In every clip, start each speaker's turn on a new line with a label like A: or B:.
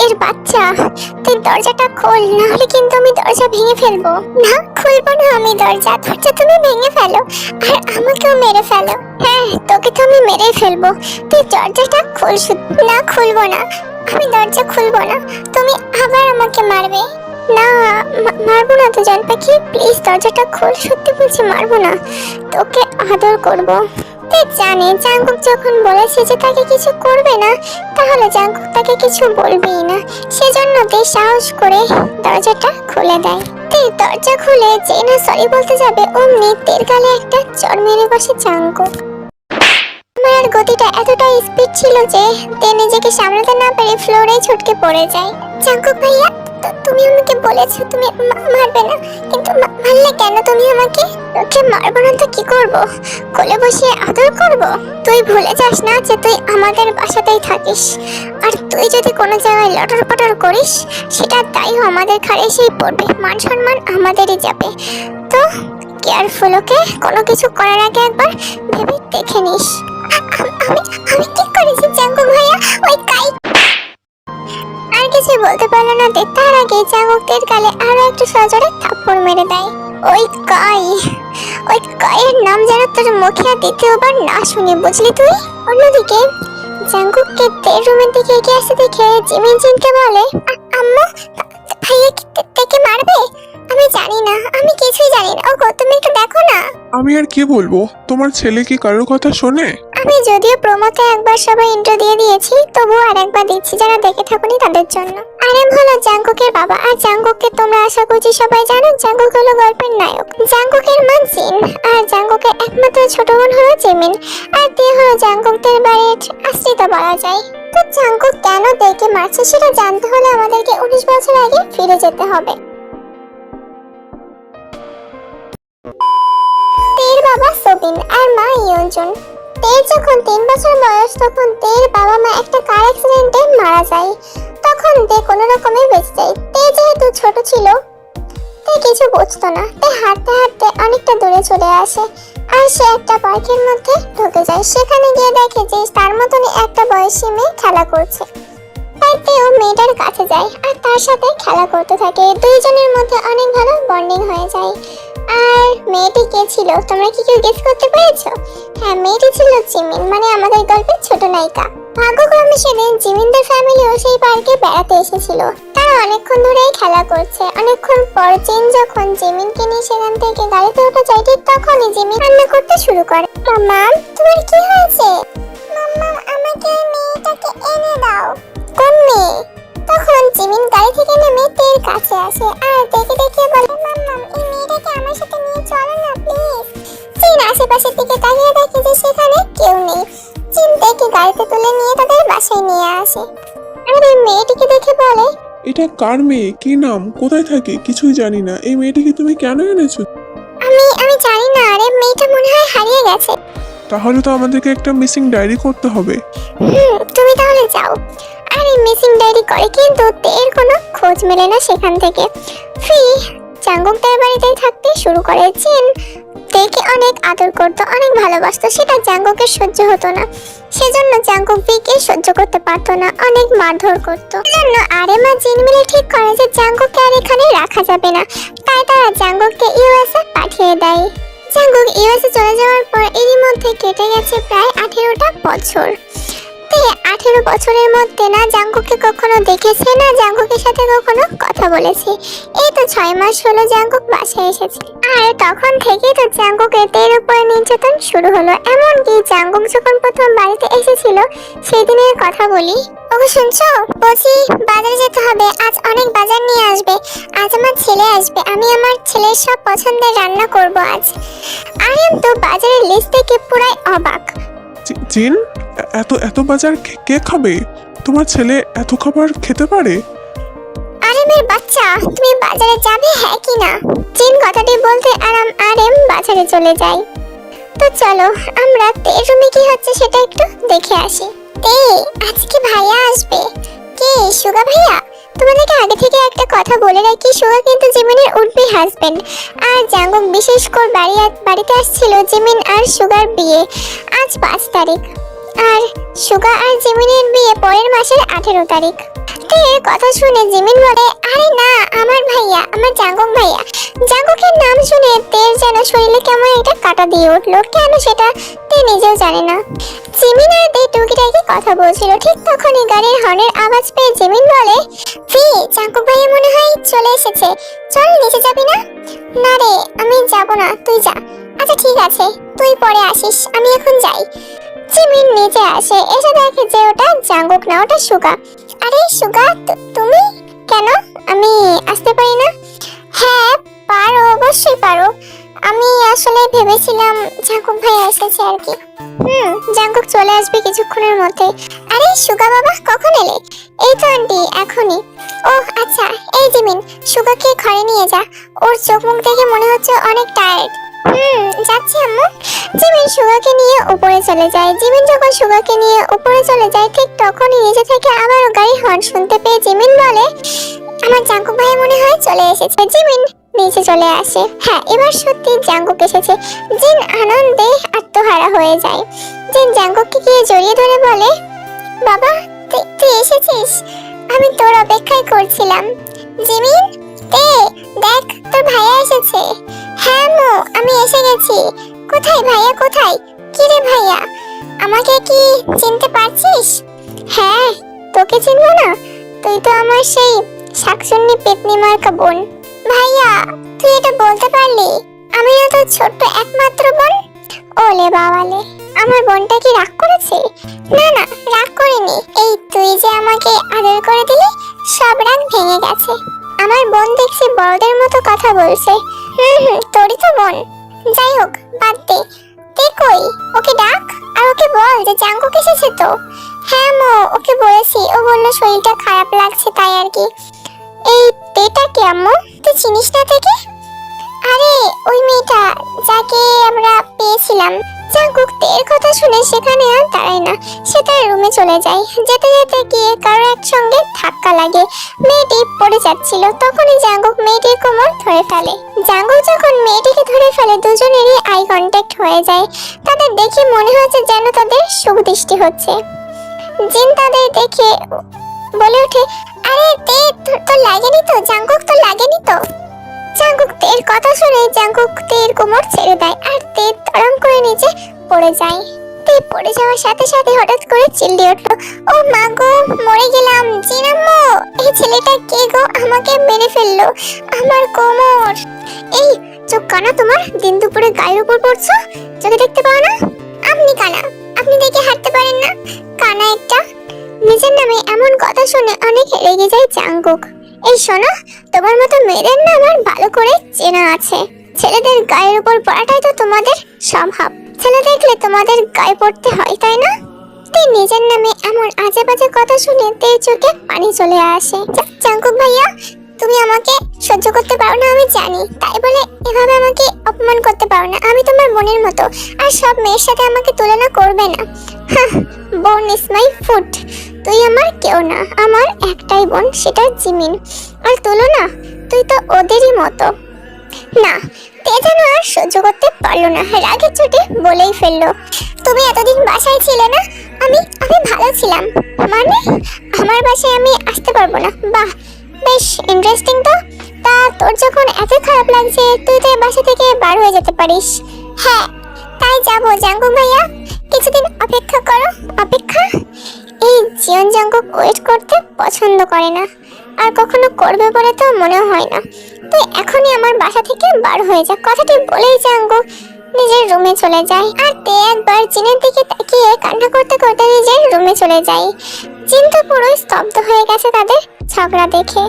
A: তের বাচ্চা, তুই দরজাটা খোল, না হলে কিন্তু আমি দরজা ভেঙে ফেলবো। না, খুলবো না আমি দরজা, দরজা তুমি ভেঙে ফেলো আর আমাকেও মেরে ফেলো। হ্যাঁ, তোকে তো আমি মেরেই ফেলবো, তুই দরজাটা খোল। না, খুলবো না, আমি দরজা খুলবো না, তুমি আবার আমাকে মারবে। না, মারবো না তো জান পাখি, প্লিজ দরজাটা খোল, সত্যি বলছি মারবো না, তোকে আদর করবো। তে জানে জাঙ্কুক যখন বলেছে যে তাকে কিছু করবে না, তাহলে জাঙ্কুক তাকে কিছু বলবেই না, সেজন্য তে সাহস করে দরজাটা খুলে দেয়। তে দরজা খুলে যে না সরি বলতে যাবে, অমনি তের গালে একটা চড় মেরে বসে জাঙ্কুক। আমার গতিটা এতটাই স্পিড ছিল যে তে নিজেকে সামলাতে না পেরে ফ্লোরে ছটকে পড়ে যায়। জাঙ্কুক ভাইয়া, তুমি আমাকে বলেছো তুমি মারবে না, কিন্তু মারলে কেন তুমি আমাকে? তোকে মারবো না তো কি করব? কোলে বসে আদর করব? তুই ভুলে যাস না যে তুই আমাদের বাসাতেই থাকিস, আর তুই যদি কোনো জায়গায় লটর পটর করিস সেটা দায়ও আমাদের ঘাড়ে এসেই পড়বে, মান সম্মান আমাদেরই যাবে। তো কেয়ারফুল, ওকে? কোনো কিছু করার আগে একবার ভেবে দেখে নিস। আমি কি করেছি জাঙ্কুক ভাইয়া? ওই কাই আর কিছু বলতে পারলো না তে, তার আগে জাঙ্কুকের গালে আরো একটু সজোরে থাপ্পড় মেরে দেয়। ওই কাইয়ের নাম যেন তোর মুখে আর দ্বিতীয়বার না শুনি, বুঝলি তুই? অন্যদিকে জাঙ্কুককে তের রুমের দিকে এগিয়ে আসতে দেখে জিমিন জিনকে বলে, আম্মু ভাইয়া কি তেকে মারবে? আমি জানি না, আমি কিছুই জানি না। ওগো, তুমি একটু দেখো না।
B: আমি আর কি বলবো, তোমার ছেলে কি কারোর কথা শোনে?
A: আমি যদিও প্রোমোতে একবার সবাই ইন্ট্রো দিয়ে দিয়েছি, তবুও আরেকবার দিচ্ছি যারা দেখে থাকুনি তাদের জন্য। আরেম হলো জাঙ্কুকের বাবা, আর জাঙ্কুককে তোমরা আশা করছি সবাই জানো, জাঙ্কুক হলো গল্পের নায়ক। জাঙ্কুকের মা জিন, আর জাঙ্কুকের একমাত্র ছোট বোন হলো জিমিন, আর তে হলো জাঙ্কুকদের বাড়ির আশ্রিত বলা যায়। তো জাঙ্কুক কেন তেকে মারছে সেটা জানতে হলে আমাদেরকে 19 বছর আগে ফিরে যেতে হবে। তের বাবা সোবিন আর মা ইয়ঞ্জুন। তের যখন 3 বছর বয়স, তখন তের বাবা মা একটা কার অ্যাক্সিডেন্টে মারা যায়। তখন তে কোনো রকমে বেঁচে যায়। তে যেহেতু ছোট ছিল, তে কিছু বুঝতো না। তে হাঁটতে হাঁটতে অনেকটা দূরে চলে আসে, আর সে একটা পার্কের মধ্যে ঢুকে যায়। সেখানে গিয়ে দেখে যে তার মতনই একটা বয়সী মেয়ে খেলা করছে। তাই তেও মেয়েটার কাছে যায় আর তার সাথে খেলা করতে থাকে। দুইজনের মধ্যে অনেক ভালো বন্ডিং হয়ে যায়। আর মেয়েটি কে ছিল তোমরা কি কেউ গেস করতে পেরেছো? হ্যাঁ, মেয়েটি ছিল জিমিন, মানে আমাদের গল্পের ছোট নায়িকা। ভাগ্যক্রমে সেদিন জিমিনদের ফ্যামিলিও সেই পার্কে বেড়াতে এসেছিল। তারা অনেকক্ষণ ধরেই খেলা করছে। অনেকক্ষণ পর জিন যখন জিমিনকে নিয়ে সেখান থেকে গাড়িতে উঠে যায়, ঠিক তখনই জিমিন কান্না করতে শুরু করে। মাম্মা, তোমার কি হয়েছে? মাম্মা, আমাকে মেয়েটাকে এনে দাও। কোন মেয়ে? তখন জিমিন গাড়ি থেকে নেমে তের কাছে আসে আর দেখে দেখে বলে, মাম্মা, এই মেয়েটাকে আমার সাথে নিয়ে চলো না প্লিজ। জিন আশেপাশের দিকে তাকিয়ে দেখে যে সেখানে কেউ নেই। জিন তেকে গাড়িতে তুলে নিয়ে তাদের বাসায় নিয়ে আসে আর এই মেয়েটিকে দেখে বলে,
B: এটা কার মেয়ে, কি নাম, কোথায় থাকে কিছুই জানি না, এই মেয়েটিকে তুমি কেন এনেছো?
A: আমি জানি না, আরে মেয়েটা মনে হয় হারিয়ে গেছে।
B: তাহলে তো আমাদেরকে একটা মিসিং ডায়েরি করতে হবে।
A: তুমি তাহলে যাও। আর এই মিসিং ডায়েরি করে, কিন্তু তের কোনো খোঁজ মেলে না সেখান থেকে। ফি জাঙ্কুকদের বাড়িতেই থাকতে শুরু করে। জিন তেকে অনেক আদর করতো, অনেক ভালোবাসতো, সেটা জাঙ্কুকের সহ্য হতো না। সেজন্য জাঙ্কুক বিকে সহ্য করতে পারতো না, অনেক মারধর করতো। সেজন্য আরেম আর জিন মিলে ঠিক করে যে জাঙ্কুককে আর এখানে রাখা যাবে না। তাই তারা জাঙ্কুককে ইউএসএ পাঠিয়ে দেয়। জাঙ্কুক ইউএসএ চলে যাওয়ার পর এরই মধ্যে কেটে গেছে প্রায় 18টা বছর। তে 18 বছরের মধ্যে না জাঙ্কুককে কখনো দেখেছে, না জাঙ্কুকের সাথে কখনো কথা বলেছে। এই তো 6 মাস হলো জাঙ্কুক বাসায় এসেছে, আর তখন থেকেই তো জাঙ্কুকের তের উপর নির্যাতন শুরু হলো। এমনকি জাঙ্কুক যখন প্রথম বাড়িতে এসেছিল সেই দিনের কথা বলি। ওগো শুনছো? বলছি বাজারে যেতে হবে, আজ অনেক বাজার নিয়ে আসবে। আজ আমার ছেলে আসবে, আমি আমার ছেলের সব পছন্দের রান্না করব আজ। আরিয়ান তো বাজারের লিস্ট থেকে পুরাই অবাক।
B: জিন, এত এত বাজার কে খাবে? তোমার ছেলে এত খাবার খেতে পারে?
A: আরেমের বাচ্চা, তুমি বাজারে যাবে হ্যাঁ কি না? জিন কথাটি বলতে আরেম বাজারে চলে যায়। তো চলো আমরা তের রুমে কি হচ্ছে সেটা একটু দেখে আসি। তে, আজকে ভাইয়া আসবে। কে? সুগা ভাইয়া? তোমাদেরকে আগে থেকে একটা কথা বলে রাখি, সুগা কিন্তু জিমিনের উঠবি হাজবেন্ড। আর জাঙ্কুক বিশেষ করে বাড়িতে আসছিল জিমিন আর সুগার বিয়ে আজ 5 তারিখ, আর সুগা আর জিমিনের বিয়ে পরের মাসের 18 তারিখ। এর কথা শুনে জিমিন বলে, আরে না, আমার ভাইয়া, আমার জাঙ্কুক ভাইয়া। জাঙ্কুকের নাম শুনে তের যেন শরীরে কেমন একটা কাটা দিয়ে উঠলো, কেন সেটা তে নিজেও জানে না। জিমিন আর তে টুকিটাকি কথা বলছিল, ঠিক তখনই গাড়ির হর্নের আওয়াজ পেয়ে জিমিন বলে, ফি, জাঙ্কুক ভাইয়া মনে হয় চলে এসেছে, চল নিচে যাবি না? না রে, আমি যাব না, তুই যা। আচ্ছা ঠিক আছে, তুই পরে আসিস, আমি এখন যাই। জিমিন নিচে আসে, এসে দেখে যে ওটা জাঙ্কুক না, ওটা সুগা। আরে সুগা, তুমি কেন? আমি আসতে পারি না? হ্যাঁ পারো, অবশ্যই পারো। আমি আসলে ভেবেছিলাম জাঙ্কুক ভাই এসেছে আর কি। জাঙ্কুক চলে আসবে কিছুক্ষণের মধ্যে। আরে সুগা বাবা, কখন এলে? এই তো আন্টি, এখনই। ও আচ্ছা, এই জিমিন, সুগাকে ঘরে নিয়ে যা, ওর চোখ মুখ দেখে মনে হচ্ছে অনেক টায়ার্ড। যাচ্ছি আম্মু। জিমিন সুগাকে নিয়ে উপরে চলে যায়। জিমিন যখন সুগাকে নিয়ে উপরে চলে যায়, ঠিক তখনই নিচে থেকে আবারও গাড়ি হর্ন শুনতে পেয়ে জিমিন বলে, আমার জাঙ্কুক ভাই মনে হয় চলে এসেছে। জিমিন নিচে চলে আসে। হ্যাঁ, এবার সত্যি জাঙ্কুক এসেছে। জিন আনন্দে আত্মহারা হয়ে যায়। জিন জাঙ্কুককে গিয়ে জড়িয়ে ধরে বলে, বাবা তুই এসেছিস, আমি তোর অপেক্ষায় করছিলাম। জিমিন, দেখ তোর ভাইয়া এসেছে। হ্যাঁ মো, আমি এসে গেছি। কোথায় ভাইয়া, কোথায়? কি রে ভাইয়া, আমাকে কি চিনতে পারছিস? হ্যাঁ, তোকে চিনবো না? তুই তো আমার সেই শাকচুন্নি পেতনি মার্কা বোন। ভাইয়া, তুই এটা বলতে পারলি? আমি না তোর ছোট্ট একমাত্র বোন। ওলে বাবালে, আমার বোনটা কি রাগ করেছে? না না, রাগ করেনি। এই তুই যে আমাকে আদর করে দিলি, সব রাগ ভেঙে গেছে। আমার বোন দেখছি বড়দের মতো কথা বলছে। তোরই তো বোন। যাই হোক, বাদ দে। তে কই? ওকে ডাক, আর ওকে বল যে জাঙ্কুক এসেছে তো। হ্যাঁ মো, ওকে বলেছি, ও বললো শরীরটা খারাপ লাগছে তাই আর কি। এই তেটা কে আম্মু? তুই চিনিস না থেকে? আরে ওই মেয়েটা যাকে আমরা পেয়েছিলাম। জাঙ্কুক তের কথা শুনে সেখানে আর দাঁড়ায় না, সে তার রুমে চলে যায়। যেতে যেতে গিয়ে কারো একসঙ্গে ধাক্কা লাগে, মেয়েটি পড়ে যাচ্ছিল। তখনই জাঙ্কুক মেয়েটির কোমর ধরে ফেলে। জাঙ্কুক যখন মেয়েটিকে ধরে ফেলে, দুজনেরই আই কন্ট্যাক্ট হয়ে যায়। তাদের দেখে মনে হচ্ছে যেন তাদের সুদৃষ্টি হচ্ছে। জিন তাদের দেখে বলে ওঠে, আরে তে, তোর লাগেনি তো? জাঙ্কুক, তোর লাগেনি তো? জাঙ্কুক তের কথা শুনে জাঙ্কুক তের কোমর ছেড়ে দেয়, আর তে তরম করে নিচে পড়ে যায়। তে পড়ে যাওয়ার সাথে সাথে হঠাৎ করে চিল্লিয়ে উঠলো, ও মা গো, মরে গেলাম। জিনাম্মু, এই ছেলেটা কে গো? আমাকে মেরে ফেললো, আমার কোমর। এই চোখ কানা তোমার? দিন দুপুরে গায়ের উপর পড়ছো, চোখে দেখতে পাও না? আপনি কানা, আপনি দেখে হাঁটতে পারেন না, কানা একটা। নিজের নামে এমন কথা শুনে অনেক রেগে যায় জাঙ্কুক। এই শোনো, তোমার মতো মেয়েদের না আমার ভালো করে চেনা আছে। ছেলেদের গায়ের উপর পড়াটাই তো তোমাদের স্বভাব। ছেলে দেখলে তোমাদের গায়ে পড়তে হয়, তাই না? তুই নিজের নামে এমন আজে বাজে কথা শুনে তের চোখে পানি চলে আসে। জাঙ্কুক ভাইয়া, তুমি আমাকে সহ্য করতে পারো না আমি জানি, তাই বলে এভাবে আমাকে অপমান করতে পারো না। আমি তোমার বোনের মতো, আর সব মেয়ের সাথে আমাকে তুলনা করবে না। বোন ইজ মাই ফুড। তুই আমার কেউ না, আমার একটাই বোন, সেটা জিমিন। আর তুলনা, তুই তো ওদেরই মতো। না, তে যেন আর সহ্য করতে পারলো না, রাগের চোটে বলেই ফেললো, তুমি এতদিন বাসায় ছিলে না? আমি ভালো ছিলাম মানে? আমার বাসায় আমি আসতে পারবো না? বাহ, বেশ ইন্টারেস্টিং তো। তা তোর যখন এত খারাপ লাগছে, তুই তো বাসা থেকে বার হয়ে যেতে পারিস। হ্যাঁ, তাই যাবো জাঙ্কুক ভাইয়া, কিছুদিন অপেক্ষা করো। অপেক্ষা? এই জিয়ন জাঙ্কুক ওয়েট করতে পছন্দ করে না, আর কখনো করবে বলে তো মনে হয় না। তুই এখনই আমার বাসা থেকে বার হয়ে যা। কথাটি বলেই জাঙ্কুক নিজের রুমে চলে যায়, আর তে একবার জিনের দিকে তাকিয়ে কান্না করতে করতে নিজের রুমে চলে যায়। জিন তো পুরো স্তব্ধ হয়ে গেছে তাদের ঝগড়া দেখে।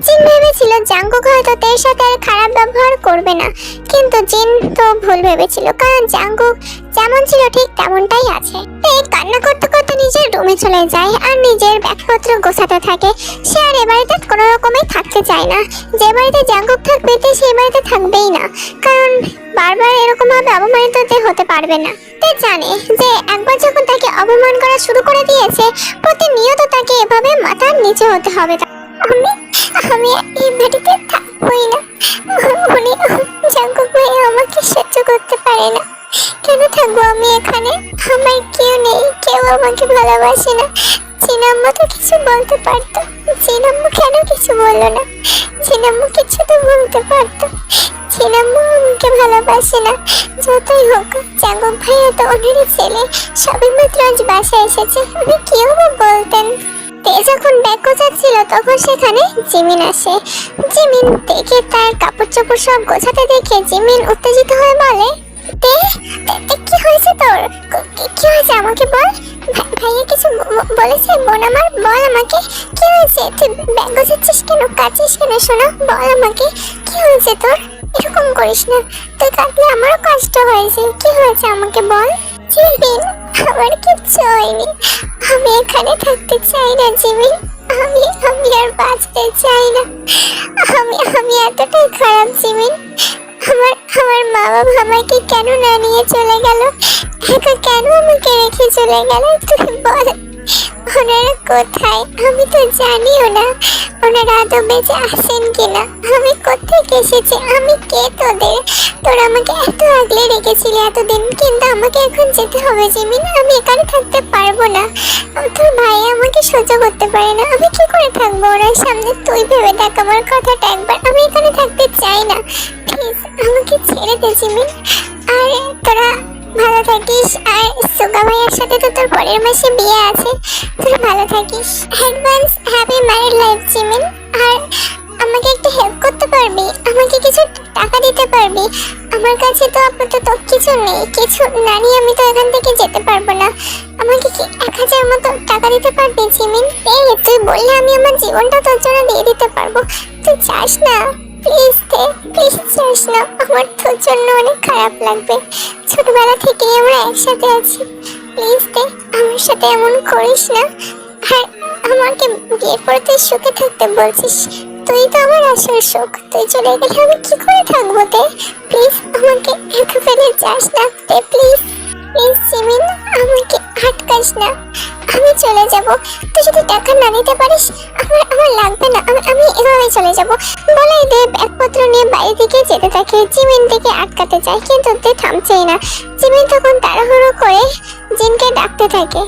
A: জিন ভেবেছিল জাঙ্কুক হয়তো তের সাথে আর খারাপ ব্যবহার করবে না, কিন্তু জিন তো ভুল ভেবেছিল, কারণ জাঙ্কুক যেমন ছিল ঠিক তেমনটাই আছে। তে কান্না করতে করতে নিজের রুমে চলে যায় আর নিজের ব্যাগপত্র গোছাতে থাকে। সে আর এ বাড়িতে কোনো রকমে থাকতে চায় না। যে বাড়িতে জাঙ্কুক থাকবে তে সেই বাড়িতে থাকবেই না, কারণ বারবার এরকম ভাবে অপমানিত হতে পারবে না। তে জানে যে একবার যখন তাকে অপমান করা শুরু করে দিয়েছে, প্রতিনিয়ত তাকে এভাবে মাথার নিচে হতে হবে। আমি এই বাড়িতে থাকবোই না। উনি জাঙ্কুক ভাই আমাকে সহ্য করতে পারে না। কেন থাকবো আমি এখানে? আমার কেউ নেই, কেউ আমাকে ভালোবাসে না। চিনাম্মা তো কিছু বলতে পারতো, চিনাম্মু কেন কিছু বললো না? চিনাম্মু কিছু তো বলতে পারতো। চিনাম্মু আমাকে ভালোবাসে না। যতই হোক জাঙ্গক ভাইয়া তো ওনারই ছেলে, সবে মাত্র আজ বাসায় এসেছে, উনি কেউ বা বলতেন। তে যখন ব্যাগ গোছাচ্ছিল তখন সেখানে জিমিন আসে। জিমিন দেখে তার কাপড় চোপড় সব গোছাতে দেখে জিমিন উত্তেজিত হয়ে বলে, তে কি হয়েছে তোর? কি হয়েছে আমাকে বল। ভাইয়া কিছু বলেছে? বোন আমার, বল আমাকে কি হয়েছে? তুই ব্যাগ গোছাচ্ছিস কেন, কাঁদছিস কেন? শোনা, বল আমাকে কি হয়েছে তোর? এরকম করিস না, তুই কাঁদলে আমারও কষ্ট হয়েছে। কি হয়েছে আমাকে বল। জিমিন, আমার কিচ্ছু হয়নি, আমি এখানে থাকতে চাই না জিমিন, আমি আর বাঁচতে চাই না। আমি এতটাই খারাপ জিমিন। আমার মা বাবা আমাকে কেন না নিয়ে চলে গেল? একা কেন আমাকে রেখে চলে গেল? তুই বল, ওনারা কোথায়? আমি তো জানিও না ওনারা আদৌ বেঁচে আছেন কিনা। আমি কোথেকে এসেছি, আমি কে তোদের? তোরা আমাকে এত আগলে রেখেছিলি এতদিন, কিন্তু আমাকে এখন যেতে হবে জিমিন। আমি এখানে থাকতে পারবো না। তোর ভাই আমাকে সহ্য করতে পারে না, আমি কি করে থাকবো ওনার সামনে? তুই ভেবে দেখ আমার কথাটা একবার, আমি এখানে থাকতে চাই না। প্লিজ আমাকে ছেড়ে দে জিমিন। আর তোরা ভালো থাকিস, আর সুগা ভাইয়ের সাথে তো তোর পরের মাসে বিয়ে আছে, তোরা ভালো থাকিস। Advance happy married life Jimin. আর আমাকে একটু হেল্প করতে পারবি? আমাকে কিছু টাকা দিতে পারবি? আমার কাছে তো আপাতত কিছু নেই, কিছু না নিয়ে আমি তো এখান থেকে যেতে পারবো না। আমাকে কি 1000 মতো টাকা দিতে পারবি জিমিন? এই তুই বললে আমি আমার জীবনটা তোর জন্য দিয়ে দিতে পারবো। তুই চাস না? প্লিজ দে, প্লিজ চাস না, আমার তোর জন্য অনেক খারাপ লাগবে। ছোটবেলা থেকেই আমরা একসাথে আছি, প্লিজ দে, আমার সাথে এমন করিস না। আর আমাকে বিয়ের পরে তুই সুখে থাকতে বলছিস, তুই তো আমার আসল সুখ। তুই চলে গেলে আমি কি করে থাকবো? দে প্লিজ, আমাকে একা ফেলে যাস না, দে প্লিজ। প্লিজ জিমিন, আমাকে আটকাস না, আমি চলে যাব। তুই যদি টাকা না নিতে পারিস, আমার লাগবে না, আমি এভাবে চলে যাব। বলাই দে ব্যাগপত্র নিয়ে বাইরে দিকে যেতে থাকে। জিমিন থেকে আটকাতে চায় কিন্তু তে থামছেই না। জিমিন তখন তাড়াহুড়ো করে জিনকে ডাকতে থাকে,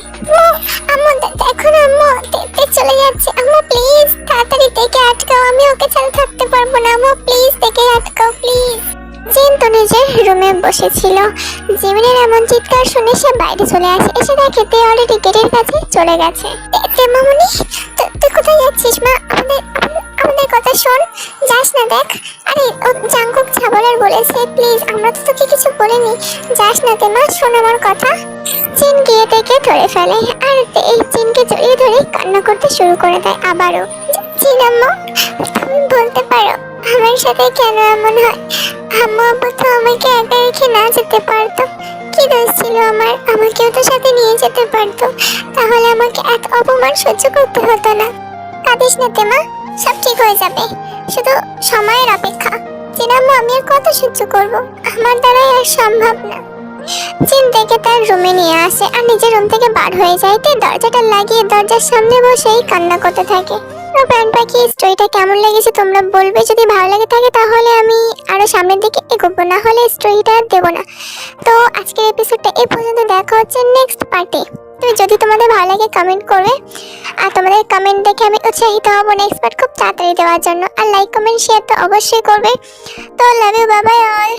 A: আম্মু দেখো না, আম্মু তে চলে যাচ্ছে। আম্মু প্লিজ তাড়াতাড়ি থেকে আটকাও, আমি ওকে ছাড়া থাকতে পারবো না। আম্মু প্লিজ থেকে আটকাও প্লিজ। জিন তো নিজের রুমে বসেছিল। জিমিনের এমন চিৎকার শুনে সে বাইরে চলে আসে। এসে দেখে তে অলরেডি গেটের কাছে চলে গেছে। তে মামুনি, তুই কোথায় যাচ্ছিস? মা, আমাদের কথা শোন, যাস না। দেখ, আরে ও জাঙ্কুক ছাবলার বলেছে, প্লিজ, আমরা তো তোকে কিছু বলিনি, যাস না তে। মা শোন আমার কথা। জিন গিয়ে থেকে ধরে ফেলে আর এই জিনকে জড়িয়ে ধরে কান্না করতে শুরু করে দেয় আবারও। জিন আম্মু, তুমি বলতে পারো আমার সাথে কেন এমন হয়? আম্মু আব্বু তো আমাকে একা রেখে না যেতে পারতো। কি দোষ ছিল আমার? আমাকেও তো সাথে নিয়ে যেতে পারতো, তাহলে আমাকে এত অপমান সহ্য করতে হতো না। কাঁদিস না তে মা, সব ঠিক হয়ে যাবে, শুধু সময়ের অপেক্ষা। জিনাম্মু, আমি আর কত সহ্য করব? আমার দ্বারাই আর সম্ভব না। জিন থেকে তার রুমে নিয়ে আসে আর নিজের রুম থেকে বার হয়ে যায়। তে দরজাটা লাগিয়ে দরজার সামনে বসেই কান্না করতে থাকে। প্রাণ পাখি, স্টোরিটা কেমন লেগেছে তোমরা বলবে। যদি ভালো লাগে থাকে তাহলে আমি আরো সামনের দিকে এগোবো, না হলে স্টোরিটা দেবো না। তো আজকের এপিসোডটা এই পর্যন্ত, দেখা হচ্ছে নেক্সট পার্টে। তো যদি তোমাদের ভালো লাগে কমেন্ট করবে, আর তোমাদের কমেন্ট দেখে আমি উৎসাহিত হব নেক্সট পার্ট খুব তাড়াতাড়ি দেওয়ার জন্য। আর লাইক কমেন্ট শেয়ার তো অবশ্যই করবে। তো love you, bye bye all.